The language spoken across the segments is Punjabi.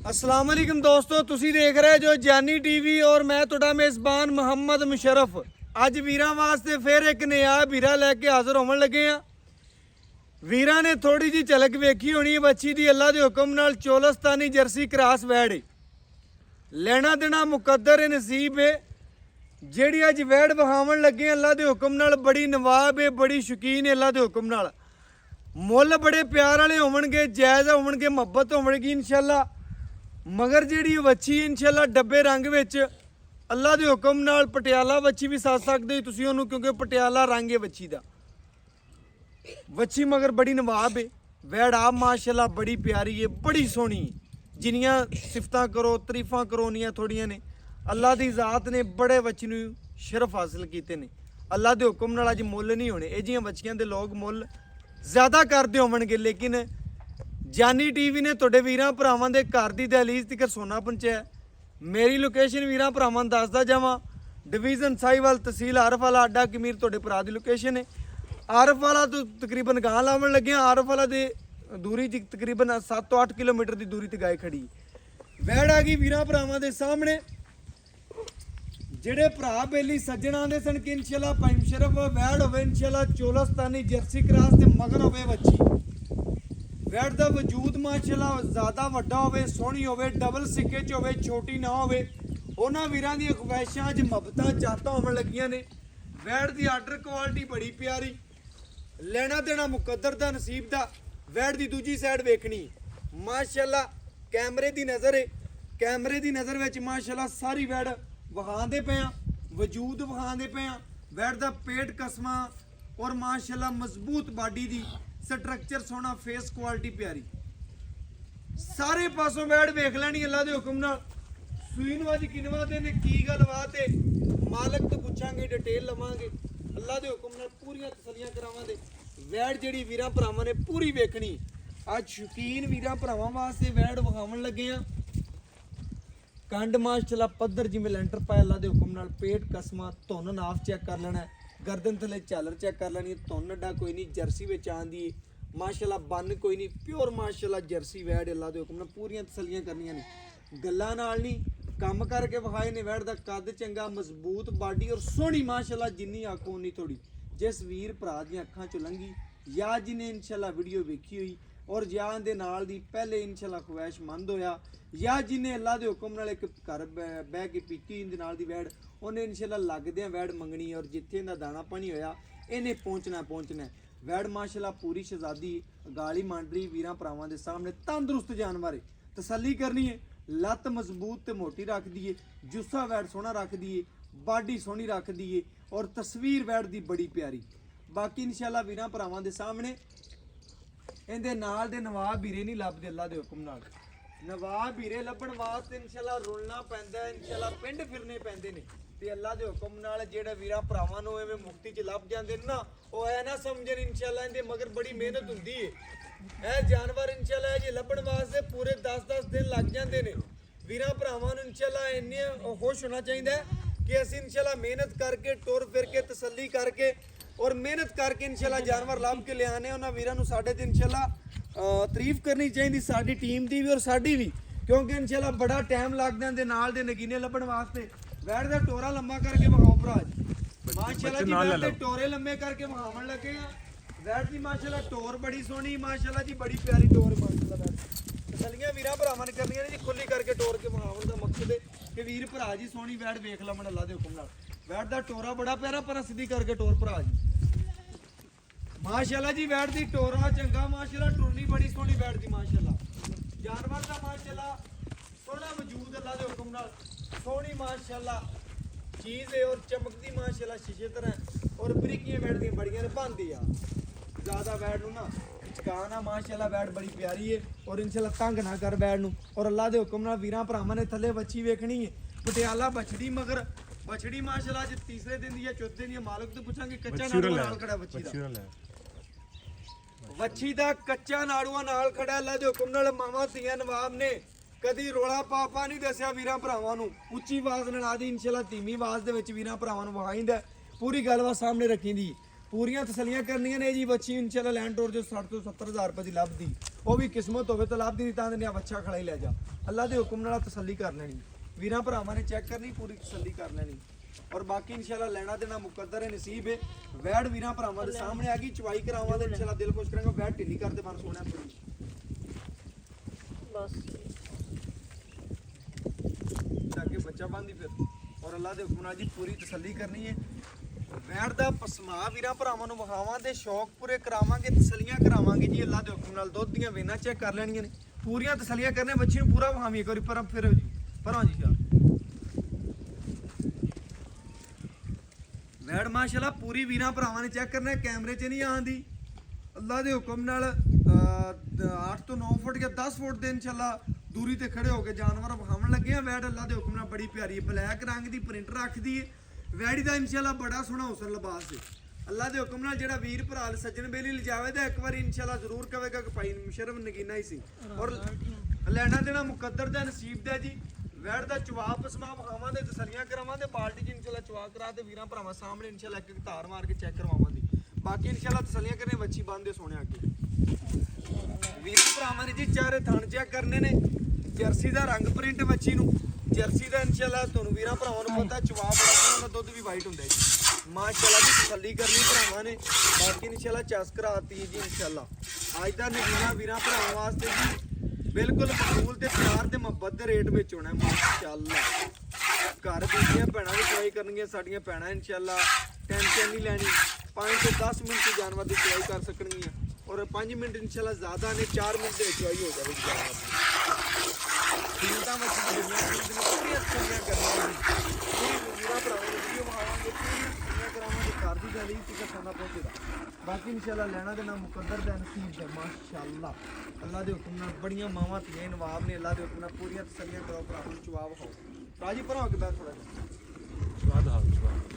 अस्सलाम वालेकुम दोस्तों, तुसी देख रहे जो जानी टीवी और मैं तुहाडा मेज़बान मुहम्मद मुशर्रफ। अज वीरां वास्ते फिर एक नया वीरा लैके हाज़र होवन लगे हैं। वीरां ने थोड़ी जी झलक वेखी होनी बच्ची दी। अल्लाह दे हुक्म नाल चोलस्तानी जर्सी क्रास वैड़ लेना देना मुकद्दर नसीब है। जेड़ी अज वैड़ वहावन लगे अल्लाह दे हुक्म नाल बड़ी नवाब है, बड़ी शौकीन है। अल्लाह दे हुक्म नाल मुੱਲ बड़े प्यार वाले होवणगे, जायज़ होवणगे, मुहब्बत होवणगी इंशाअल्लाह। मगर जी वच्छी इंशाअल्लाह डब्बे रंग विच अल्लाह के हुक्म नाल पटियाला वच्छी भी सद सकते हो तुसीं उहनूं, क्योंकि पटियाला रंग है वच्छी का। वच्छी मगर बड़ी नवाब है। वैड़ आप माशाअल्लाह बड़ी प्यारी है, बड़ी सोहनी है। जिन्नियां सिफतां करो तरीफां करो उन्नियां थोड़ियां ने। अल्लाह की ज़ात ने बड़े वच्छी नूं शरफ हासिल कीते ने। अल्लाह के हुक्म नाल अज मुੱਲ नहीं होने। इह जिहियां वच्छियां दे लोग मुੱਲ ज़्यादा करते होवणगे, लेकिन जानी टीवी ने तुहाडे वीरां भरावां दे घर दी दहलीज तिकर सोना पहुंचाया। मेरी लोकेशन वीरां भरावां नूं दसदा जावां। डिवीजन साहिवाल, तहसील आरफवाला, अड्डा कमीर तुहाडे भरा दी लोकेशन है। आरफवाला तो तकरीबन गां लावन लगे। आरफवाला दे दूरी तकरीबन 7 तो 8 किलोमीटर की दूरी ते गाय खड़ी। वैड़ आ गई वीरां भरावां दे सामने। ਜਿਹੜੇ ਭਰਾ ਬੇਲੀ ਸੱਜਣ ਆਂਦੇ ਸਨ ਕਿ ਇਨਸ਼ਾਅੱਲਾ ਭਾਈ ਮੁਸ਼ਰਫ ਵੈੜ ਹੋਵੇ ਇਨਸ਼ਾਅੱਲਾ ਚੋਲਸਤਾਨੀ ਜਰਸੀ ਕ੍ਰਾਸ ਤੇ ਮਗਰ ਹੋਵੇ ਵੱਛੀ। ਵੈੜ ਦਾ ਵਜੂਦ ਮਾਸ਼ਾਅੱਲਾ ਜ਼ਿਆਦਾ ਵੱਡਾ ਹੋਵੇ, ਸੋਹਣੀ ਹੋਵੇ, ਡਬਲ ਸਿੱਕੇ 'ਚ ਹੋਵੇ, ਛੋਟੀ ਨਾ ਹੋਵੇ। ਉਹਨਾਂ ਵੀਰਾਂ ਦੀਆਂ ਖਵਾਇਸ਼ਾਂ 'ਚ ਮੁਹੱਬਤਾਂ ਚਾਹਤਾਂ ਹੋਣ ਲੱਗੀਆਂ ਨੇ। ਵੈੜ ਦੀ ਆਰਡਰ ਕੁਆਲਿਟੀ ਬੜੀ ਪਿਆਰੀ, ਲੈਣਾ ਦੇਣਾ ਮੁਕੱਦਰ ਦਾ ਨਸੀਬ ਦਾ। ਵੈੜ ਦੀ ਦੂਜੀ ਸਾਈਡ ਵੇਖਣੀ ਮਾਸ਼ਾਅੱਲਾ ਕੈਮਰੇ ਦੀ ਨਜ਼ਰ ਹੈ। ਕੈਮਰੇ ਦੀ ਨਜ਼ਰ ਵਿੱਚ ਮਾਸ਼ਾਅੱਲਾ ਸਾਰੀ ਵੈੜ ਵਿਖਾਉਂਦੇ ਪਏ ਆ, ਵਜੂਦ ਵਿਖਾਉਂਦੇ ਪਏ ਆ। ਵੈੜ ਦਾ ਪੇਟ ਕਸਮਾਂ और माशाल्लाह मजबूत बाडी दी, स्ट्रक्चर सोहना, फेस क्वालिटी प्यारी। सारे पासों वैड़ वेख लैनी अल्लाह दे हुक्म नाल। सूइन वाज किनवा दे ने की गलबात है मालक तो पुछांगे, डिटेल लवांगे अल्लाह दे हुक्म नाल, पूरियां तसल्लियां करावांगे। वैड़ जेड़ी वीरां भरावां ने पूरी वेखनी। अज शौकीन वीरां भरावां वास्ते वैड़ विखावन लगे आ। कंड माशाल्लाह पद्धर जिवें लेंटर पाया अल्लाह दे हुक्म नाल। पेट कसमा, धुन नाफ चेक कर लेना, गर्दन थले झालर चेक कर लेनी। धुन अड्डा कोई नहीं, जर्सी विच आंदी है माशाल्लाह, बन कोई नहीं, प्योर माशाल्लाह जर्सी वैड़ अल्लाह दे हुक्म नाल। पूरियां तसल्लियां करनियां ने, गल्लां नाल नहीं काम करके विखाए ने। वैड़ दा कद चंगा, मजबूत बाडी और सोहनी माशाल्लाह। जिन्नी आखो उन्नी थोड़ी। जिस वीर भरा दी अखां चों लंघी या जिन्हें इंशाल्लाह वीडियो वेखी हुई और या दे नाल दी पहले इंशाल्लाह ख्वाहिशमंद होया, या जिन्हें अल्लाह दे हुक्म नाल एक घर बह के पीती इंदे नाल दी वैड़, उन्हें इंशाल्लाह लगदे वैड़ मंगनी और जिथे इहदा दाना पानी होया इन्हें पहुंचना। वैड़ माशाल्लाह पूरी शहजादी गाली मांडरी वीरां भरावां दे सामने तंदुरुस्त जानवर है। तसल्ली करनी है, लत्त मजबूत ते मोटी रख दिए, जुस्सा वैड़ सोहना रख दिए, बाडी सोहनी रख दिए और तस्वीर वैड़ दी बड़ी प्यारी। बाकी इंशाल्लाह वीरां भरावां दे सामने इहदे नाल दे नवाब हीरे नहीं लभदे अल्लाह दे हुक्म नाल। नवाब हीरे लभण वास्ते इंशाल्लाह रुलना पैंदा है, इंशाल्लाह पिंड फिरने पैंदे ने। ते अल्लाह दे हुक्म नाल जेड़ा वीरां भरावां नूं एवें मुक्ति च लभ जांदे ना, ओह ऐ ना समझन इंशाल्लाह इहदे मगर बड़ी मेहनत हुंदी है। ਇਹ जानवर इंशाल्लाह जे लभण वास्ते पूरे 10-10 दिन लग जाते हैं। वीरां भरावां नूं इंशाल्लाह इन्ने खुश होना चाहिए कि असीं इंशाल्लाह मेहनत करके टुर फिर के तसल्ली करके और मेहनत करके इंशाल्लाह जानवर लभ के लियाने। उन्हां वीरां नूं साडे ते इंशाल्लाह तारीफ करनी चाहिए, साडी टीम दी भी और साडी भी, क्योंकि इंशाल्लाह बड़ा टाइम लगदा इहदे नाल दे नगीने लभण वास्ते। वैड़ दा टोरा लम्मा करके विखाओ भरा माशाल्लाह जी। वैड़ दे टोरे लम्मे करके विखावन लगे आ। वैड़ दी माशाल्लाह टोर बड़ी सोहनी माशाल्लाह जी, बड़ी प्यारी टोर माशाल्लाह। तसल्लियां वीरां भरावां ने करनियां ने जी, खुली करके टोर के विखावन दा मकसद है कि वीर भरा जी सोहनी वैड़ वेख लवन अल्लाह दे हुक्म नाल। वैड़ दा टोरा बड़ा प्यारा, पर सीधी करके टोर भरा जी माशाल्लाह जी। वैड़ दी टोरा चंगा माशाल्लाह, टुरनी बड़ी सोहनी वैड़ दी माशाल्लाह। जानवर दा माशाल्लाह सोहना वजूद अल्लाह दे हुक्म नाल, सोहनी माशाल्लाह चीज़ है और चमकदी माशाल्लाह शीशे तरह। और बरीकियां वैड़ दी बड़ियां ने बनदी आ ज़्यादा वैड़ नूं ना चकाना माशाल्लाह। वैड़ बड़ी प्यारी है और इंशाल्लाह तंग ना कर वैड़ नूं। और अल्लाह दे हुक्म नाल वीरां भरावां ने थल्ले वच्छी वेखनी है पटियाला बछड़ी। मगर बछड़ी माशाल्लाह अज तीसरे दिन दी या चौथे दिन मालक तो पूछांगे कच्चा नाड़ूआ नाल खड़ा वच्छी दा। वच्छी दा कच्चा नाड़ूआ नाल खड़ा अल्लाह दे हुक्म नाल। मावां धीआं नवाब ने कदी रोला पापा नहीं दसिया वीरां भरावां नूं। उच्ची आवाज़ नाल आदी इंशाल्लाह धीमी आवाज़ दे विच वीरां भरावां नूं विखाईंदा। पूरी गलबात सामने रखी दी ਪੂਰੀਆਂ ਤਸੱਲੀਆਂ ਕਰਨੀਆਂ ਨੇ ਜੀ। ਬੱਚੀ ਇਨਸ਼ਾਅੱਲਾ ਲੈਂਡ ਟੋਰ ਜੋ 60 ਤੋਂ 70 ਹਜ਼ਾਰ ਰੁਪਏ ਦੀ ਲੱਭਦੀ, ਉਹ ਵੀ ਕਿਸਮਤ ਹੋਵੇ ਤਾਂ ਲੱਭਦੀ, ਨਹੀਂ ਤਾਂ ਨੇ ਬੱਚਾ ਖੜਾ ਹੀ ਲੈ ਜਾ। ਅੱਲਾ ਦੇ ਹੁਕਮ ਨਾਲ ਤਸੱਲੀ ਕਰ ਲੈਣੀ, ਵੀਰਾਂ ਭਰਾਵਾਂ ਨੇ ਚੈੱਕ ਕਰਨੀ, ਪੂਰੀ ਤਸੱਲੀ ਕਰ ਲੈਣੀ। ਔਰ ਬਾਕੀ ਇਨਸ਼ਾਅੱਲਾ ਲੈਣਾ ਦੇਣਾ ਮੁਕੱਦਰ ਹੈ, ਨਸੀਬ ਹੈ। ਵੈੜ ਵੀਰਾਂ ਭਰਾਵਾਂ ਦੇ ਸਾਹਮਣੇ ਆ ਗਈ, ਚਵਾਈ ਕਰਾਵਾਂ ਤੇ ਇਨਸ਼ਾਅੱਲਾ ਦਿਲ ਖੁਸ਼ ਕਰਾਂਗਾ। ਵੈੜ ਢਿੱਲੀ ਕਰਦੇ ਬਣ ਸੋਹਣਾ ਪੂਰੀ ਬਸ ਅੱਗੇ ਬੱਚਾ ਬੰਦੀ ਫਿਰ। ਔਰ ਅੱਲਾ ਦੇ ਹੁਕਮ ਨਾਲ ਜੀ ਪੂਰੀ ਤਸੱਲੀ ਕਰਨੀ ਹੈ। ਵੈੜ ਦਾ ਪਸਮਾ ਵੀਰਾਂ ਭਰਾਵਾਂ ਨੂੰ ਵਿਖਾਵਾਂ ਤੇ ਸ਼ੌਕ ਪੂਰੇ ਕਰਾਵਾਂਗੇ, ਤਸੱਲੀਆਂ ਕਰਾਵਾਂਗੇ ਜੀ। ਅੱਲਾ ਦੇ ਹੁਕਮ ਨਾਲ ਦੁੱਧ ਦੀਆਂ ਵੇਨਾਂ ਚੈੱਕ ਕਰ ਲੈਣੀਆਂ ਨੇ, ਪੂਰੀਆਂ ਤਸੱਲੀਆਂ ਕਰਨੇ। ਬੱਚੀ ਨੂੰ ਪੂਰਾ ਵਿਖਾਵੀਂ ਇੱਕ ਵਾਰੀ ਪਰ ਫਿਰ ਜੀ ਪਰਾਂ ਜੀ ਯਾਰ। ਵੈੜ ਮਾਸ਼ਾਅੱਲਾ ਪੂਰੀ ਵੀਰਾਂ ਭਰਾਵਾਂ ਨੇ ਚੈੱਕ ਕਰਨਾ, ਕੈਮਰੇ 'ਚ ਨਹੀਂ ਆਉਂਦੀ। ਅੱਲਾ ਦੇ ਹੁਕਮ ਨਾਲ 8 ਤੋਂ 9 ਫੁੱਟ ਜਾਂ 10 ਫੁੱਟ ਦੇ ਇਨਸ਼ਾਅੱਲਾ ਦੂਰੀ ਤੇ ਖੜੇ ਹੋ ਕੇ ਜਾਨਵਰ ਵਿਖਾਉਣ ਲੱਗੇ ਆ। ਵੈੜ ਅੱਲਾ ਦੇ ਹੁਕਮ ਨਾਲ ਬੜੀ ਪਿਆਰੀ ਹੈ, ਬਲੈਕ ਰੰਗ ਦੀ ਪ੍ਰਿੰਟ ਰੱਖਦੀ ਹੈ। ਵੈੜੀ ਦਾ ਇਨਸ਼ਾਅੱਲਾ ਬੜਾ ਸੋਹਣਾ ਹੁਸਨ ਲਿਬਾਸ ਹੈ। ਅੱਲਾ ਦੇ ਹੁਕਮ ਨਾਲ ਜਿਹੜਾ ਵੀਰ ਭਰਾ ਸੱਜਣ ਬੇਲੀ ਲਿਜਾਵੇ ਤਾਂ ਇੱਕ ਵਾਰੀ ਇਨਸ਼ਾਅੱਲਾ ਜ਼ਰੂਰ ਕਹੇਗਾ ਕਿ ਭਾਈ ਮੁਸ਼ਰਫ ਨਗੀਨਾ ਹੀ ਸੀ। ਔਰ ਲੈਣਾ ਦੇਣਾ ਮੁਕੱਦਰ ਦਾ ਨਸੀਬ ਦਾ ਜੀ। ਵੈੜ ਦਾ ਚਵਾ ਪਸਮਾ ਵਿਖਾਵਾਂ ਤੇ ਤਸੱਲੀਆਂ ਕਰਾਵਾਂ ਤੇ ਬਾਲਟੀ 'ਚ ਇਨਸ਼ਾਅੱਲਾ ਚਵਾ ਕਰਾ ਤੇ ਵੀਰਾਂ ਭਰਾਵਾਂ ਸਾਹਮਣੇ ਇਨਸ਼ਾਅੱਲਾ ਇੱਕ ਧਾਰ ਮਾਰ ਕੇ ਚੈੱਕ ਕਰਵਾਵਾਂ ਦੀ। ਬਾਕੀ ਇਨਸ਼ਾਅੱਲਾ ਤਸੱਲੀਆਂ ਕਰਨੇ, ਵੱਛੀ ਬੰਨਦੇ ਸੋਹਣੇ ਅੱਗੇ। ਵੀਰਾਂ ਭਰਾਵਾਂ ਨੇ ਜੀ ਚਾਰੇ ਥਣ ਚੈੱਕ ਕਰਨੇ ਨੇ। ਜਰਸੀ ਦਾ ਰੰਗ ਪ੍ਰਿੰਟ ਵੱਛੀ ਨੂੰ, ਜਰਸੀ ਦਾ ਇਨਸ਼ਾਅੱਲਾ ਤੁਹਾਨੂੰ ਵੀਰਾਂ ਭਰਾਵਾਂ ਨੂੰ ਪਤਾ ਚਵਾ ਬੜਾ ਸੋਹਣਾ, ਦੁੱਧ ਵੀ ਵਾਈਟ ਹੁੰਦਾ ਜੀ। ਮਾਸ਼ਾਅੱਲਾ ਦੀ ਤਸੱਲੀ ਕਰਨੀ ਭਰਾਵਾਂ ਨੇ। ਬਾਕੀ ਇਨਸ਼ਾਅੱਲਾ ਚਸ ਕਰਾਤੀ ਜੀ ਇਨਸ਼ਾਅੱਲਾ। ਅੱਜ ਦਾ ਨਗੀਨਾ ਵੀਰਾਂ ਭਰਾਵਾਂ ਵਾਸਤੇ ਜੀ ਬਿਲਕੁਲ ਮਕਬੂਲ ਤੇ ਪਿਆਰ ਤੇ ਮੁਹੱਬਤ ਦੇ ਰੇਟ ਵਿੱਚ ਹੋਣਾ ਮਾਸ਼ਾਅੱਲਾ। ਘਰ ਬੀਬੀਆਂ ਭੈਣਾਂ ਵੀ ਚਵਾਈ ਕਰਨਗੀਆਂ ਸਾਡੀਆਂ ਭੈਣਾਂ ਇਨਸ਼ਾਅੱਲਾ, ਟੈਨਸ਼ਨ ਨਹੀਂ ਲੈਣੀ। 5 ਤੋਂ 10 ਮਿੰਟ ਚ ਜਾਨਵਰ ਦੀ ਚਵਾਈ ਕਰ ਸਕਣਗੀਆਂ। ਔਰ 5 ਮਿੰਟ ਇਨਸ਼ਾਅੱਲਾ ਜ਼ਿਆਦਾ ਨੇ, 4 ਮਿੰਟ ਦੇ ਵਿੱਚ ਚਵਾਈ ਹੋ ਜਾਵੇਗੀ ਜਾਨਵਰ ਦੀ। ਕੀਮਤਾਂ ਵਿੱਚ ਪੂਰੀਆਂ ਤਸੱਲੀਆਂ ਕਰਨੀਆਂ ਨੇ, ਪੂਰੀ ਵੀਰਾਂ ਭਰਾਵਾਂ ਨੂੰ ਵੀਡੀਓ ਵਿਖਾਵਾਂਗੇ, ਪੂਰੀ ਤਸੱਲੀਆਂ ਕਰਾਵਾਂਗੇ। ਘਰ ਦੀ ਗੱਲ ਹੀ ਫਿਕਰ ਖਾਣਾ ਪਹੁੰਚੇਗਾ। ਬਾਕੀ ਇਨਸ਼ਾਅੱਲਾ ਲੈਣਾ ਦੇਣਾ ਮੁਕੱਦਰ ਦਾ ਨਸੀਬ ਹੈ ਮਾਸ਼ਾਅੱਲਾ। ਅੱਲਾ ਦੇ ਹੁਕਮ ਨਾਲ ਬੜੀਆਂ ਮਾਵਾਂ ਧੀਆਂ ਨਵਾਬ ਨੇ। ਅੱਲਾ ਦੇ ਹੁਕਮ ਨਾਲ ਪੂਰੀਆਂ ਤਸੱਲੀਆਂ ਕਰੋ, ਭਰਾਵਾਂ ਨੂੰ ਚਵਾ ਵਿਖਾਓ। ਰਾਜੀ ਭਰਾ ਕਿਦਾਂ ਥੋੜਾ ਜਿਹਾ ਸਵਾਦ ਆ ਸਵਾਦ।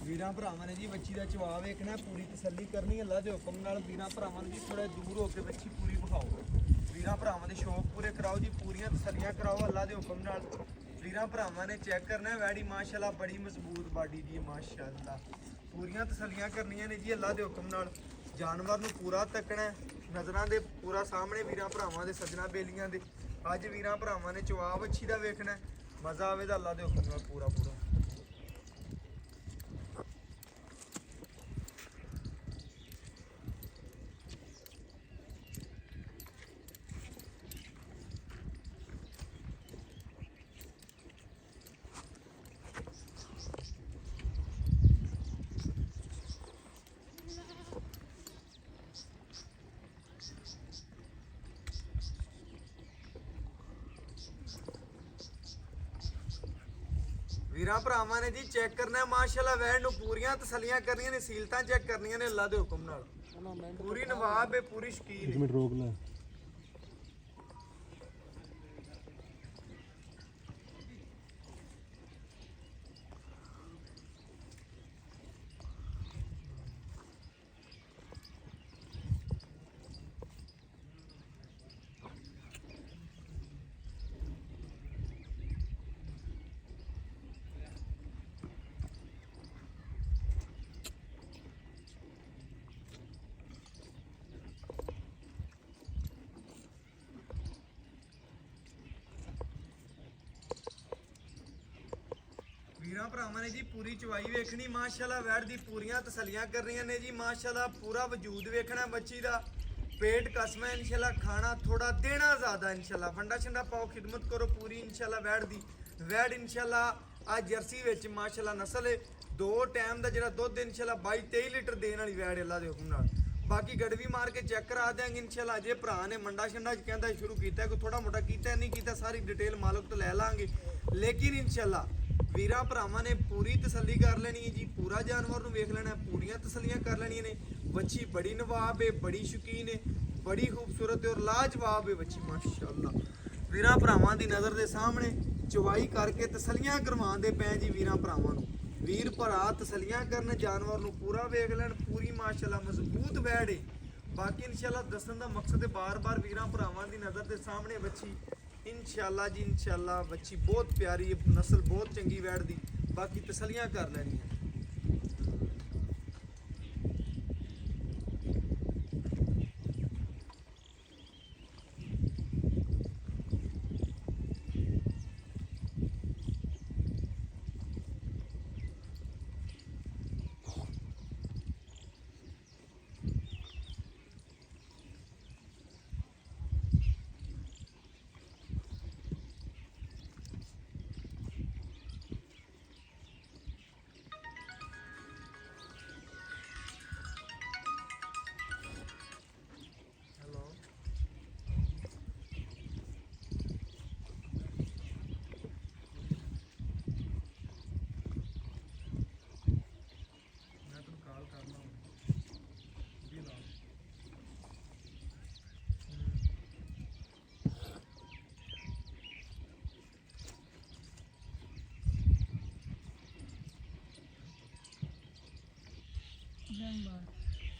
ਵੀਰਾਂ ਭਰਾਵਾਂ ਨੇ ਜੀ ਬੱਚੀ ਦਾ ਚਵਾ ਵੇਖਣਾ, ਪੂਰੀ ਤਸੱਲੀ ਕਰਨੀ। ਅੱਲਾ ਦੇ ਹੁਕਮ ਨਾਲ ਵੀਰਾਂ ਭਰਾਵਾਂ ਨੂੰ ਜੀ ਥੋੜਾ ਦੂਰ ਹੋ ਕੇ ਬੱਚੀ ਪੂਰੀ ਵਿਖਾਓ। ਵੀਰਾਂ ਭਰਾਵਾਂ ਦੇ ਸ਼ੌਕ ਪੂਰੇ ਕਰਾਓ ਜੀ, ਪੂਰੀਆਂ ਤਸੱਲੀਆਂ ਕਰਾਓ। ਅੱਲਾ ਦੇ ਹੁਕਮ ਨਾਲ ਵੀਰਾਂ ਭਰਾਵਾਂ ਨੇ ਚੈੱਕ ਕਰਨਾ। ਵੈੜੀ ਮਾਸ਼ਾਅੱਲਾ ਬੜੀ ਮਜ਼ਬੂਤ ਬਾਡੀ ਦੀ ਹੈ ਮਾਸ਼ਾਅੱਲਾ। ਪੂਰੀਆਂ ਤਸੱਲੀਆਂ ਕਰਨੀਆਂ ਨੇ ਜੀ। ਅੱਲਾ ਦੇ ਹੁਕਮ ਨਾਲ ਜਾਨਵਰ ਨੂੰ ਪੂਰਾ ਤੱਕਣਾ, ਨਜ਼ਰਾਂ ਦੇ ਪੂਰਾ ਸਾਹਮਣੇ ਵੀਰਾਂ ਭਰਾਵਾਂ ਦੇ ਸੱਜਣਾ ਬੇਲੀਆਂ ਦੇ। ਅੱਜ ਵੀਰਾਂ ਭਰਾਵਾਂ ਨੇ ਚਵਾ ਬੱਚੀ ਦਾ ਵੇਖਣਾ, ਮਜ਼ਾ ਆਵੇ ਤਾਂ ਅੱਲਾ ਦੇ ਹੁਕਮ ਨਾਲ ਪੂਰਾ ਪੂਰਾ। ਵੀਰਾਂ ਭਰਾਵਾਂ ਨੇ ਜੀ ਚੈੱਕ ਕਰਨਾ ਮਾਸ਼ਾਅੱਲਾ। ਵੈੜ ਨੂੰ ਪੂਰੀਆਂ ਤਸੱਲੀਆਂ ਕਰਨੀਆਂ ਨੇ, ਸੀਲਤਾਂ ਚੈੱਕ ਕਰਨੀਆਂ ਨੇ। ਅੱਲਾ ਦੇ ਹੁਕਮ ਨਾਲ ਪੂਰੀ ਨਵਾਬ ਹੈ, ਪੂਰੀ ਸ਼ਕੀਲ ਹੈ। 1 ਮਿੰਟ ਰੋਕ ਲੈ। ਵੀਰਾਂ ਭਰਾਵਾਂ ਨੇ ਜੀ ਪੂਰੀ ਚਵਾਈ ਵੇਖਣੀ ਮਾਸ਼ਾਅੱਲਾ। ਵੈੜ ਦੀ ਪੂਰੀਆਂ ਤਸੱਲੀਆਂ ਕਰਨੀਆਂ ਨੇ ਜੀ ਮਾਸ਼ਾਅੱਲਾ। ਪੂਰਾ ਵਜੂਦ ਵੇਖਣਾ ਬੱਚੀ ਦਾ, पेट कसम है इंशाल्लाह, खाना थोड़ा देना ज़्यादा इंशाल्लाह, फंडा शंडा पाओ, खिदमत करो पूरी इंशाल्लाह। वैड़ दी वैड़ इंशाल्लाह आ जर्सी विच माशाल्लाह नस्ल है, 2 टाइम दा जिहड़ा दुध इंशाल्लाह 22-23 लीटर देने वाली वैड़ अल्लाह दे हुक्म नाल। बाकी गड़वी मार के चेक करा देंगे इंशाल्लाह। जे भरा ने मंडा शंडा कहता शुरू किया, कोई थोड़ा मोटा किया नहीं किया, सारी डिटेल मालक तो लै लांगे। लेकिन इंशाल्लाह वीरा भरावां ने पूरी तसल्ली कर लेनी है जी, पूरा जानवर नूं वेख लेना, पूरियां तसल्लियां कर लेनियां ने। बच्ची बड़ी नवाब है, बड़ी शौकीन है, बड़ी खूबसूरत है और लाजवाब है बच्ची माशाअल्लाह। वीरा भरावां दी नज़र दे सामने चवाई करके तसल्लियां करवाउंदे पए जी वीरा भरावां नूं। ਵੀਰ ਭਰਾ ਤਸਲੀਆਂ ਕਰਨ, ਜਾਨਵਰ ਨੂੰ ਪੂਰਾ ਵੇਖ ਲੈਣ। ਪੂਰੀ ਮਾਸ਼ਾਅੱਲਾ ਮਜ਼ਬੂਤ ਵੈੜ ਏ। ਬਾਕੀ ਇਨਸ਼ਾਅੱਲਾ ਦੱਸਣ ਦਾ ਮਕਸਦ ਹੈ ਬਾਰ-ਬਾਰ ਵੀਰਾਂ ਭਰਾਵਾਂ ਦੀ ਨਜ਼ਰ ਦੇ ਸਾਹਮਣੇ ਬੱਚੀ ਇਨਸ਼ਾਅੱਲਾ ਜੀ ਇਨਸ਼ਾਅੱਲਾ ਬੱਚੀ ਬਹੁਤ ਪਿਆਰੀ ਹੈ, ਨਸਲ ਬਹੁਤ ਚੰਗੀ ਵੈੜ ਦੀ। ਬਾਕੀ ਤਸਲੀਆਂ ਕਰ ਲੈਣੀਆਂ।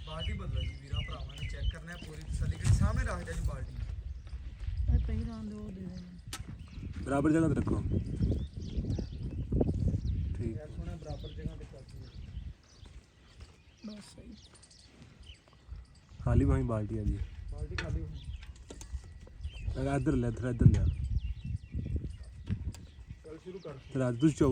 बाल्टी बदलो जी वीरा भरावां ने चेक करना है पूरी तसल्ली के सामने रख दे जी बाल्टी पहली रान दो दे देना बराबर जगह पे रखो। ठीक यार सोना बराबर जगह पे कर दिया बस सही खाली वहीं बाल्टी है जी। बाल्टी खाली हो इधर ले चल शुरू कर रात तुझ चो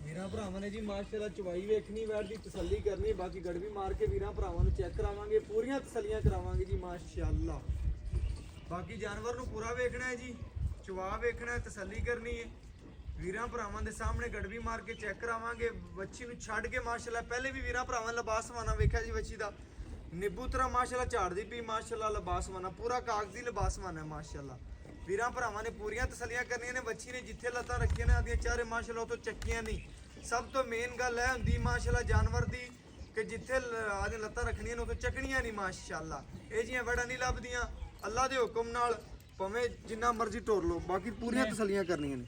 ਵੀਰਾਂ ਭਰਾਵਾਂ ਨੇ ਜੀ ਮਾਸ਼ਾਅੱਲਾ ਚਵਾਈ ਵੇਖਣੀ ਵੈੜ ਦੀ ਤਸੱਲੀ ਕਰਨੀ। ਬਾਕੀ ਗੜਵੀ ਮਾਰ ਕੇ ਵੀਰਾਂ ਭਰਾਵਾਂ ਨੂੰ ਚੈੱਕ ਕਰਾਵਾਂਗੇ, ਪੂਰੀਆਂ ਤਸੱਲੀਆਂ ਕਰਾਵਾਂਗੇ ਜੀ ਮਾਸ਼ਾਅੱਲਾ। ਬਾਕੀ ਜਾਨਵਰ ਨੂੰ ਪੂਰਾ ਵੇਖਣਾ ਹੈ ਜੀ, ਚਵਾ ਵੇਖਣਾ ਹੈ, ਤਸੱਲੀ ਕਰਨੀ ਹੈ। ਵੀਰਾਂ ਭਰਾਵਾਂ ਦੇ ਸਾਹਮਣੇ ਗੜਵੀ ਮਾਰ ਕੇ ਚੈੱਕ ਕਰਾਵਾਂਗੇ। ਬੱਚੀ ਨੂੰ ਛੱਡ ਕੇ ਮਾਸ਼ਾਅੱਲਾ ਪਹਿਲੇ ਵੀ ਵੀਰਾਂ ਭਰਾਵਾਂ ਲਿਬਾਸਵਾਨਾ ਵੇਖਿਆ ਜੀ ਬੱਚੀ ਦਾ ਨਿੱਬੂ ਤਰ੍ਹਾਂ ਮਾਸ਼ਾਅੱਲਾ ਝਾੜਦੀ ਪਈ ਮਾਸ਼ਾਅੱਲਾ। ਲਿਬਾਸਵਾਨਾ ਪੂਰਾ ਕਾਗਜ਼ੀ ਲਿਬਾਸਵਾਨਾ ਹੈ ਮਾਸ਼ਾਅੱਲਾ। ਵੀਰਾਂ ਭਰਾਵਾਂ ਨੇ ਪੂਰੀਆਂ ਤਸੱਲੀਆਂ ਕਰਨੀਆਂ ਨੇ। ਬੱਚੀ ਨੇ ਜਿੱਥੇ ਲੱਤਾਂ ਰੱਖੀਆਂ ਨੇ ਆਦੀਆਂ ਚਾਰੇ ਮਾਸ਼ਾਅੱਲਾ ਉਹ ਤੋਂ ਚੱਕੀਆਂ ਨਹੀਂ। ਸਭ ਤੋਂ ਮੇਨ ਗੱਲ ਹੈ ਹੁੰਦੀ ਮਾਸ਼ਾਅੱਲਾ ਜਾਨਵਰ ਦੀ ਕਿ ਜਿੱਥੇ ਆਦੀਆਂ ਲੱਤਾਂ ਰੱਖਣੀਆਂ ਨੇ ਉਹ ਤੋਂ ਚੱਕਣੀਆਂ ਨਹੀਂ ਮਾਸ਼ਾਅੱਲਾ। ਇਹ ਜੀਆਂ ਵੜਾਂ ਨਹੀਂ ਲੱਭਦੀਆਂ ਅੱਲਾ ਦੇ ਹੁਕਮ ਨਾਲ, ਭਾਵੇਂ ਜਿੰਨਾ ਮਰਜ਼ੀ ਟੋਰ ਲਓ। ਬਾਕੀ ਪੂਰੀਆਂ ਤਸੱਲੀਆਂ ਕਰਨੀਆਂ ਨੇ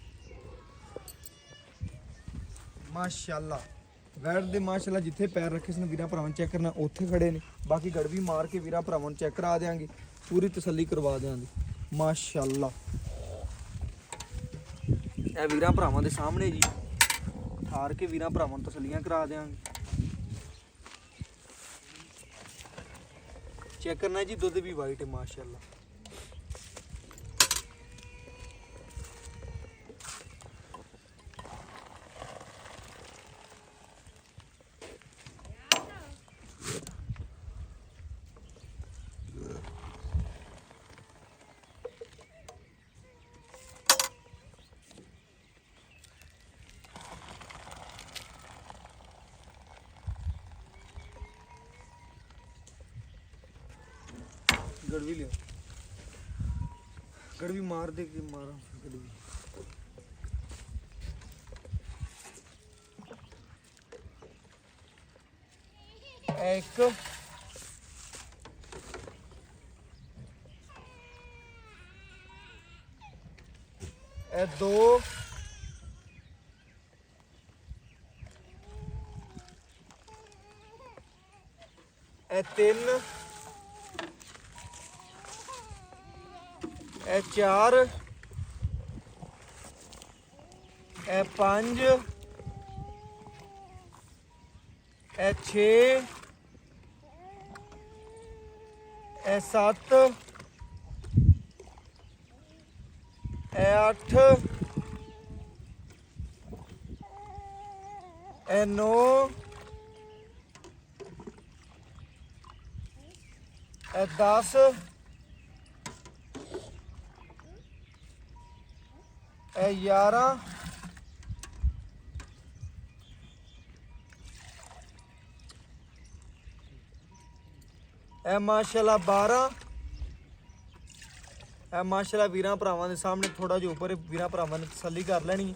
ਮਾਸ਼ਾਅੱਲਾ। ਵੈੜ ਦੇ ਮਾਸ਼ਾਅੱਲਾ ਜਿੱਥੇ ਪੈਰ ਰੱਖੇ ਸਨ ਵੀਰਾਂ ਭਰਾਵਾਂ ਚੈੱਕ ਕਰਨਾ ਉੱਥੇ ਖੜੇ ਨੇ। ਬਾਕੀ ਗੜਵੀ ਮਾਰ ਕੇ ਵੀਰਾਂ ਭਰਾਵਾਂ ਨੂੰ ਚੈੱਕ ਕਰਾ ਦੇਾਂਗੇ, ਪੂਰੀ ਤਸੱਲੀ ਕਰਵਾ ਦੇਾਂਗੇ ਮਾਸ਼ਾਅੱਲਾ। ਇਹ ਵੀਰਾਂ ਭਰਾਵਾਂ ਦੇ ਸਾਹਮਣੇ ਜੀ ਠਾਰ ਕੇ ਵੀਰਾਂ ਭਰਾਵਾਂ ਨੂੰ ਤਸੱਲੀਆਂ ਕਰਾ ਦੇਾਂਗੇ। ਚੈੱਕ ਕਰਨਾ ਜੀ ਦੁੱਧ ਵੀ ਵਾਈਟ ਹੈ ਮਾਸ਼ਾਅੱਲਾ। गड़वी लियो, गड़वी मार दे के मारा गड़वी। एक ए दो ए तीन ए चार ए पांच ए छे ਇਹ 7 ਇਹ 8 ਇਹ 9 ਇਹ 10 ਇਹ 11 ਇਹ ਮਾਸ਼ਾਅੱਲਾ 12 ਇਹ ਮਾਸ਼ਾਅੱਲਾ ਵੀਰਾਂ ਭਰਾਵਾਂ ਦੇ ਸਾਹਮਣੇ ਥੋੜਾ ਜਿਹਾ ਉੱਪਰ ਵੀਰਾਂ ਭਰਾਵਾਂ ਨੇ ਤਸੱਲੀ ਕਰ ਲੈਣੀ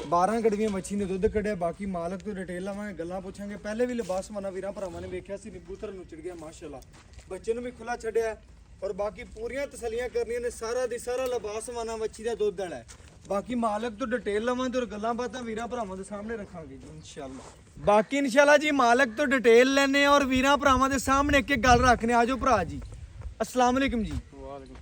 12 ਗੜਵੀਆਂ ਮੱਛੀ ਨੇ ਦੁੱਧ ਕੱਢਿਆ ਬਾਕੀ ਮਾਲਕ ਤੋਂ ਡਿਟੇਲ ਲਵਾਂਗੇ ਗੱਲਾਂ ਪੁੱਛਾਂਗੇ ਪਹਿਲੇ ਵੀ ਲਿਬਾਸ ਮਾਨਾ ਵੀਰਾਂ ਭਰਾਵਾਂ ਨੇ ਵੇਖਿਆ ਸੀ ਨਿਬੂਤਰ ਨੂੰ ਚੜ ਗਿਆ ਮਾਸ਼ਾਅੱਲਾ ਬੱਚੇ ਨੂੰ ਵੀ ਖੁੱਲਾ ਛੱਡਿਆ ਔਰ ਬਾਕੀ ਪੂਰੀਆਂ ਤਸੱਲੀਆਂ ਕਰਨੀਆਂ ਨੇ ਸਾਰਾ ਦੀ ਸਾਰਾ ਲਿਬਾਸ ਮਾਨਾ ਮੱਛੀ ਦਾ ਦੁੱਧ ਵਾਲਾ ਹੈ ਬਾਕੀ ਮਾਲਕ ਤੋਂ ਡਿਟੇਲ ਲਵਾਂਗੇ ਔਰ ਗੱਲਾਂ ਬਾਤਾਂ ਵੀਰਾਂ ਭਰਾਵਾਂ ਦੇ ਸਾਹਮਣੇ ਰੱਖਾਂਗੇ ਜੀ ਇਨਸ਼ਾਅੱਲਾ ਬਾਕੀ ਇਨਸ਼ਾਅੱਲਾ ਜੀ ਮਾਲਕ ਤੋਂ ਡਿਟੇਲ ਲੈਣੇ ਔਰ ਵੀਰਾਂ ਭਰਾਵਾਂ ਦੇ ਸਾਹਮਣੇ ਇੱਕ ਗੱਲ ਰੱਖਨੇ ਆਜੋ ਭਰਾ ਜੀ अस्सलाम वालेकुम जी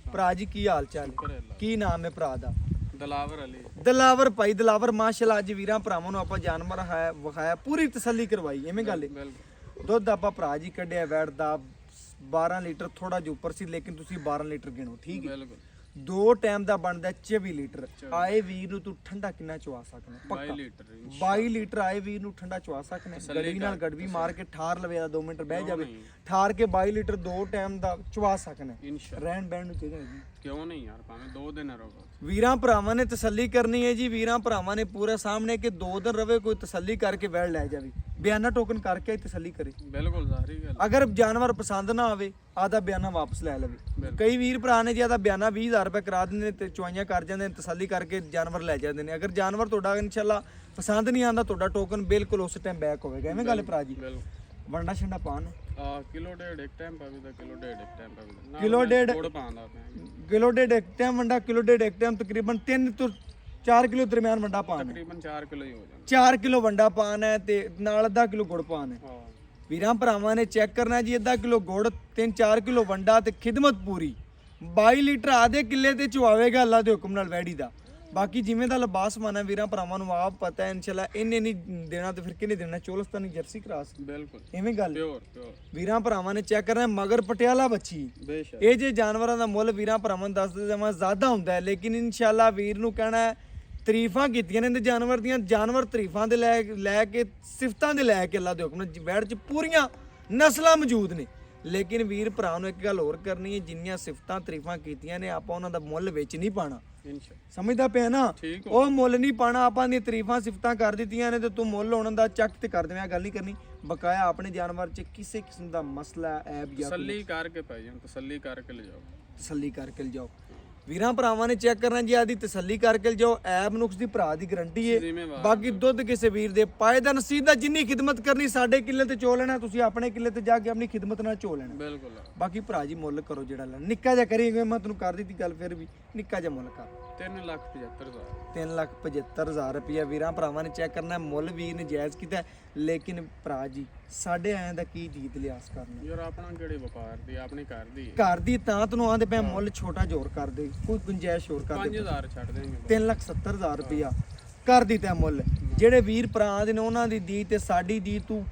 ਭਰਾ ਜੀ ਕੀ ਹਾਲ ਚਾਲ ਹੈ ਕੀ ਨਾਮ ਹੈ ਭਰਾ ਦਾ ਦਲਾਵਰ ਅਲੀ ਦਲਾਵਰ ਭਾਈ ਦਲਾਵਰ ਮਾਸ਼ਾਅੱਲਾ ਅੱਜ ਵੀਰਾਂ ਭਰਾਵਾਂ ਨੂੰ ਆਪਾਂ ਜਾਨਵਰ ਹੈ ਵਿਖਾਇਆ ਪੂਰੀ ਤਸੱਲੀ ਕਰਵਾਈ ਐਵੇਂ ਗੱਲ ਹੈ ਬਿਲਕੁਲ ਦੁੱਧ ਆਪਾਂ ਭਰਾ ਜੀ ਕੱਢਿਆ ਵੈਟ ਦਾ 12 ਲੀਟਰ ਥੋੜਾ ਜਿਹਾ ਉੱਪਰ ਸੀ ਲੇਕਿਨ ਤੁਸੀਂ 12 ਲੀਟਰ ਗਿਣੋ ਠੀਕ ਹੈ ਬਿਲਕੁਲ ਦੋ ਟਾਈਮ ਦਾ ਬਣਦਾ 24 ਲੀਟਰ ਆਏ ਵੀਰ ਨੂੰ ਤੂੰ ਠੰਡਾ ਕਿੰਨਾ ਚਵਾ ਸਕਣਾ 22 ਲੀਟਰ 22 ਲੀਟਰ ਆਏ ਵੀਰ ਨੂੰ ਠੰਡਾ ਚਵਾ ਸਕਣਾ ਗੜਵੀ ਨਾਲ ਗੜਵੀ ਮਾਰ ਕੇ ਠਾਰ ਲਵੇ ਦਾ 2 ਮਿੰਟ ਬਹਿ ਜਾਵੇ ਠਾਰ ਕੇ 22 ਲੀਟਰ ਦੋ ਟਾਈਮ ਦਾ ਚਵਾ ਸਕਣਾ ਇਨਸ਼ਾਅੱਲਾ ਰਹਿਣ ਬਹਿਣ ਨੂੰ ਚਾਹੀਦਾ ਜੀ ਕਿਉਂ ਨਹੀਂ ਯਾਰ ਭਾਵੇਂ 2 ਦਿਨ ਰਹੋ ਵੀਰਾਂ ਭਰਾਵਾਂ ਨੇ ਤਸੱਲੀ ਕਰਨੀ ਹੈ ਜੀ ਵੀਰਾਂ ਭਰਾਵਾਂ ਨੇ ਪੂਰੇ ਸਾਹਮਣੇ ਕਿ 2 ਦਿਨ ਰਵੇ ਕੋਈ ਤਸੱਲੀ ਕਰਕੇ ਵੈੜ ਲੈ ਜਾਵੇ ਬਿਆਨਾ ਟੋਕਨ ਕਰਕੇ ਹੀ ਤਸੱਲੀ ਕਰੇ ਬਿਲਕੁਲ ਜ਼ਾਹਰੀ ਗੱਲ ਅਗਰ ਜਾਨਵਰ ਪਸੰਦ ਨਾ ਆਵੇ ਆਦਾ ਬਿਆਨਾ ਵਾਪਸ ਲੈ ਲਵੇ ਕਈ ਵੀਰ ਭਰਾ ਨੇ ਜੀ ਆਦਾ ਬਿਆਨਾ 20000 ਰੁਪਏ ਕਰਾ ਦਿੰਦੇ ਨੇ ਤੇ ਚੁਆਈਆਂ ਕਰ ਜਾਂਦੇ ਨੇ ਤਸੱਲੀ ਕਰਕੇ ਜਾਨਵਰ ਲੈ ਜਾਂਦੇ ਨੇ ਅਗਰ ਜਾਨਵਰ ਤੁਹਾਡਾ ਇਨਸ਼ਾਅੱਲਾ ਪਸੰਦ ਨਹੀਂ ਆਂਦਾ ਤੁਹਾਡਾ ਟੋਕਨ ਬਿਲਕੁਲ ਉਸ ਟਾਈਮ ਬੈਕ ਹੋਵੇਗਾ ਐਵੇਂ ਗੱਲ ਭਰਾ ਜੀ ਬਿਲਕੁਲ ਵੰਡਾ ਛੰਡਾ ਪਾਣ ਕਿਲੋ ਡੇਢ ਇੱਕ ਟਾਈਮ ਪਾਵੇ ਤਾਂ ਕਿਲੋ ਡੇਢ ਇੱਕ ਟਾਈਮ ਪਾਵੇ ਕਿਲੋ ਡੇਢ ਥੋੜਾ ਪਾਉਂਦਾ ਪਿਆ ਕਿਲੋ ਡੇਢ ਇੱਕ ਟਾਈਮ ਵੰਡਾ ਕਿਲੋ ਡੇਢ ਇੱਕ ਟਾਈਮ ਤਕਰੀਬਨ 3 ਤੋਂ 4 ਕਿਲੋ ਦਰਮਿਆਨ ਵੰਡਾ ਪਾਣ ਤਕਰੀਬਨ 4 ਕਿਲੋ ਹੀ ਹੋ ਜਾਂਦਾ 4 ਕਿਲੋ ਵੰਡਾ ਪਾਣ ਹੈ ਤੇ ਨਾਲ ਅੱਧਾ ਕਿਲੋ ਗੁੜ ਪਾਣ ਹੈ ਹਾਂ ਵੀਰਾਂ ਭਰਾਵਾਂ ਨੇ ਚੈੱਕ ਕਰਨਾ ਜੀ ਅੱਧਾ ਕਿਲੋ ਗੁੜ 3-4 ਕਿਲੋ ਵੰਡਾ ਤੇ ਖਿਦਮਤ ਪੂਰੀ 22 ਲੀਟਰ ਆਧੇ ਕਿੱਲੇ ਤੇ ਚੁਆਵੇਗਾ ਅੱਲਾ ਦੇ ਹੁਕਮ ਨਾਲ ਵੈੜੀ ਦਾ ਬਾਕੀ ਜਿਵੇਂ ਦਾ ਲਿਬਾਸ ਮਾਨਾ ਵੀਰਾਂ ਭਰਾਵਾਂ ਨੂੰ ਆਪ ਪਤਾ ਹੈ ਇਨਸ਼ਾਅੱਲਾ ਇਹਨੇ ਨਹੀਂ ਦੇਣਾ ਤੇ ਫਿਰ ਕਿਹਨੇ ਦੇਣਾ ਚੋਲਸਤਾਨੀ ਜਰਸੀ ਕਰਾਸ ਬਿਲਕੁਲ ਐਵੇਂ ਗੱਲ ਪਿਓਰ ਵੀਰਾਂ ਭਰਾਵਾਂ ਨੇ ਚੈੱਕ ਕਰਨਾ ਮਗਰ ਪਟਿਆਲਾ ਬੱਚੀ ਬੇਸ਼ੱਕ ਇਹ ਜੇ ਜਾਨਵਰਾਂ ਦਾ ਮੁੱਲ ਵੀਰਾਂ ਭਰਾਵਾਂ ਨੂੰ ਦੱਸਦੇ ਜਾਵਾਂ ਜ਼ਿਆਦਾ ਹੁੰਦਾ ਹੈ ਲੇਕਿਨ ਇਨਸ਼ਾਅੱਲਾ ਵੀਰ ਨੂੰ ਕਹਿਣਾ ਹੈ ਤਾਰੀਫਾਂ ਕੀਤੀਆਂ ਨੇ ਤੇ ਜਾਨਵਰ ਦੀਆਂ ਜਾਨਵਰ ਤਾਰੀਫਾਂ ਦੇ ਲੈ ਕੇ ਸਿਫਤਾਂ ਦੇ ਲੈ ਕੇ ਅੱਲਾ ਦੇ ਹੁਕਮ ਨਾਲ ਵੈੜ 'ਚ ਪੂਰੀਆਂ ਨਸਲਾਂ ਮੌਜੂਦ ਨੇ ਲੇਕਿਨ ਵੀਰ ਭਰਾ ਨੂੰ ਇੱਕ ਗੱਲ ਹੋਰ ਕਰਨੀ ਹੈ ਜਿੰਨੀਆਂ ਸਿਫਤਾਂ ਤਾਰੀਫਾਂ ਕੀਤੀਆਂ ਨੇ ਆਪਾਂ ਉਹਨਾਂ ਦਾ ਮੁੱਲ ਵਿੱਚ ਨਹੀਂ ਪਾਣਾ ਇਨਸ਼ਾਅੱਲਾ ਸਮਝਦਾ ਪਿਆ ਨਾ ਠੀਕ ਉਹ ਮੁੱਲ ਨਹੀਂ ਪਾਣਾ ਆਪਾਂ ਦੀਆਂ ਤਾਰੀਫਾਂ ਸਿਫਤਾਂ ਕਰ ਦਿੱਤੀਆਂ ਨੇ ਤੇ ਤੂੰ ਮੁੱਲ ਉਹਨਾਂ ਦਾ ਚੱਕ ਤੇ ਕਰ ਦੇਵੇਂ ਆ ਗੱਲ ਨਹੀਂ ਕਰਨੀ ਬਕਾਇਆ ਆਪਣੇ ਜਾਨਵਰ 'ਚ ਕਿਸੇ ਕਿਸਮ ਦਾ ਮਸਲਾ ਐਬ ਜਾਂ ਤਸੱਲੀ ਕਰਕੇ ਭਾਈ ਜਾਨ ਤਸੱਲੀ ਕਰਕੇ ਲਿਜਾਓ ਤਸੱਲੀ ਕਰਕੇ ਲਿਜਾਓ ਵੀਰਾਂ ਭਰਾਵਾਂ ਨੇ ਚੈੱਕ ਕਰਨਾ ਜੀ ਆਦੀ ਤਸੱਲੀ ਕਰਕੇ ਲਿਜਾਓ ਐਬ ਨੁਕਸ ਦੀ ਭਰਾ ਦੀ ਗਰੰਟੀ ਹੈ ਜ਼ਿੰਮੇਵਾਰ ਬਾਕੀ ਦੁੱਧ ਕਿਸੇ ਵੀਰ ਦੇ ਪਾਏ ਦਾ ਨਸੀਬ ਦਾ ਜਿੰਨੀ ਖਿਦਮਤ ਕਰਨੀ ਸਾਡੇ ਕਿੱਲੇ ਤੇ ਚੋ ਲੈਣਾ ਤੁਸੀਂ ਆਪਣੇ ਕਿੱਲੇ ਤੇ ਜਾ ਕੇ ਆਪਣੀ ਖਿਦਮਤ ਨਾਲ ਚੋ ਲੈਣਾ ਬਿਲਕੁਲ ਬਾਕੀ ਭਰਾ ਜੀ ਮੁੱਲ ਕਰੋ ਜਿਹੜਾ ਲੈਣਾ ਨਿੱਕਾ ਜਿਹਾ ਕਰੀਏ ਮੈਂ ਤੈਨੂੰ ਕਰ ਦਿੱਤੀ ਗੱਲ ਫਿਰ ਵੀ ਨਿੱਕਾ ਜਿਹਾ ਮੁੱਲ ਕਰ 3,75,000 3,75,000 ਰੁਪਇਆ ਵੀਰਾਂ ਭਰਾਵਾਂ ਨੇ ਚੈੱਕ ਕਰਨਾ ਮੁੱਲ ਵੀਰ ਨੇ ਜਾਇਜ਼ ਕੀਤਾ ਲੇਕਿਨ ਭਰਾ ਜੀ ਸਾਡੇ ਆਇਆਂ ਦਾ ਕੀ ਜੀਤ ਲਿਆਸ ਕਰਨਾ ਯਾਰ ਆਪਣਾ ਕਿਹੜੇ ਵਪਾਰ ਦੀ ਆਪਣੀ ਘਰ ਦੀ ਘਰ ਦੀ ਤਾਂ ਤੈਨੂੰ ਆਂਦੇ ਪਏ ਮੁੱਲ ਛੋਟਾ ਜ਼ੋਰ ਕਰ ਦੇ ਕੋਈ ਗੁੰਜਾਇਸ਼ ਹੋਰ ਕਰ ਦੇ 5,000 ਛੱਡ ਦੇਂਗੇ 3,70,000 ਰੁਪਇਆ ਕਰ ਦਿੱਤਾ ਮੁੱਲ ਜਿਹੜੇ ਵੀਰ ਭਰਾ ਦੇ ਨੇ ਉਹਨਾਂ ਦੀ ਦੀ ਤੇ ਸਾਡੀ ਦੀ ਤੂੰ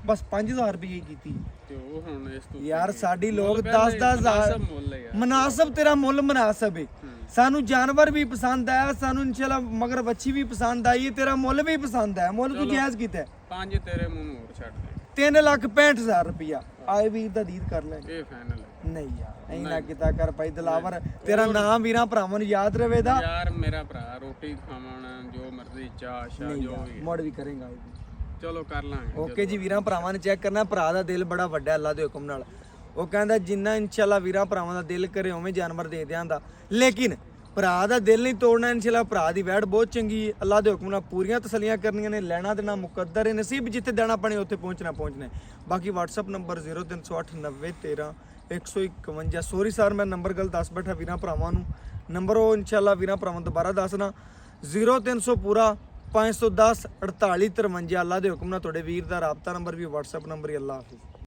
ਬਸ 5,000 ਰੁਪਏ ਕੀਤੀ ਤੇ ਉਹ ਹੁਣ ਇਸ ਤੋਂ ਯਾਰ ਸਾਡੀ ਲੋਕ 10,000 ਮੁੱਲ ਹੈ ਯਾਰ ਮੁਨਾਸਬ ਤੇਰਾ ਮੁੱਲ ਮੁਨਾਸਬ ਹੈ ਸਾਨੂੰ ਜਾਨਵਰ ਵੀ ਪਸੰਦ ਆਇਆ ਸਾਨੂੰ ਇਨਸ਼ਾਅੱਲਾ ਮਗਰ ਵੱਛੀ ਵੀ ਪਸੰਦ ਆਈ ਹੈ ਤੇਰਾ ਮੁੱਲ ਵੀ ਪਸੰਦ ਆਇਆ ਮੁੱਲ ਤੂੰ ਜਾਇਜ਼ ਕੀਤਾ 5 ਤੇਰੇ ਮੂੰਹ ਨੂੰ ਹੋਰ ਛੱਡ ਦੇ 3,65,000 ਰੁਪਇਆ ਆਏ ਵੀਰ ਦਾ ਦੀਦ ਕਰ ਲੈ ਇਹ ਫਾਈਨਲ ਹੈ ਨਹੀਂ ਯਾਰ ਇੰਨਾ ਕੀਤਾ ਕਰ ਭਾਈ ਦਲਾਵਰ ਤੇਰਾ ਨਾਮ ਵੀਰਾਂ ਭਰਾਵਾਂ ਨੂੰ ਯਾਦ ਰਵੇ ਦਾ ਯਾਰ ਮੇਰਾ ਭਰਾ ਰੋਟੀ ਖਾਵਣ ਜੋ ਮਰਜ਼ੀ ਚਾਹ ਸ਼ਾ ਜੋ ਵੀ ਮੋੜ ਵੀ ਕਰੇਗਾ ਚਲੋ ਕਰ ਲਾਂਗੇ ਓਕੇ ਜੀ ਵੀਰਾਂ ਭਰਾਵਾਂ ਨੇ ਚੈੱਕ ਕਰਨਾ ਭਰਾ ਦਾ ਦਿਲ ਬੜਾ ਵੱਡਾ ਅੱਲਾ ਦੇ ਹੁਕਮ ਨਾਲ ਉਹ ਕਹਿੰਦਾ ਜਿੰਨਾ ਇਨਸ਼ਾਅੱਲਾ ਵੀਰਾਂ ਭਰਾਵਾਂ ਦਾ ਦਿਲ ਕਰੇ ਉਵੇਂ ਜਾਨਵਰ ਦੇ ਦਿਆਂਦਾ ਲੇਕਿਨ ਭਰਾ ਦਾ ਦਿਲ ਨਹੀਂ ਤੋੜਨਾ ਇਨਸ਼ਾਅੱਲਾ ਭਰਾ ਦੀ ਵੈੜ ਬਹੁਤ ਚੰਗੀ ਹੈ ਅੱਲਾ ਦੇ ਹੁਕਮ ਨਾਲ ਪੂਰੀਆਂ ਤਸੱਲੀਆਂ ਕਰਨੀਆਂ ਨੇ ਲੈਣਾ ਦੇਣਾ ਮੁਕੱਦਰ ਹੈ ਨਸੀਬ ਜਿੱਥੇ ਦੇਣਾ ਪਣੇ ਉੱਥੇ ਪਹੁੰਚਣਾ ਹੈ ਬਾਕੀ WhatsApp ਨੰਬਰ 0308901351 ਸੋਰੀ ਸਰ ਮੈਂ ਨੰਬਰ ਗਲਤ ਦੱਸ ਬੈਠਾ ਵੀਰਾਂ ਭਰਾਵਾਂ ਨੂੰ ਨੰਬਰ ਉਹ ਇਨਸ਼ਾਅੱਲਾ ਵੀਰਾਂ ਭਰਾਵਾਂ ਨੂੰ ਦੁਬਾਰਾ ਦੱਸਣਾ 0300 ਪੂਰਾ 510 4853 ਅੱਲਾ ਦੇ ਹੁਕਮ ਨਾਲ ਤੁਹਾਡੇ ਵੀਰ ਦਾ ਰਾਬਤਾ ਨੰਬਰ ਵੀ WhatsApp ਨੰਬਰ ਹੀ ਅੱਲਾ ਹਾਫਿਜ਼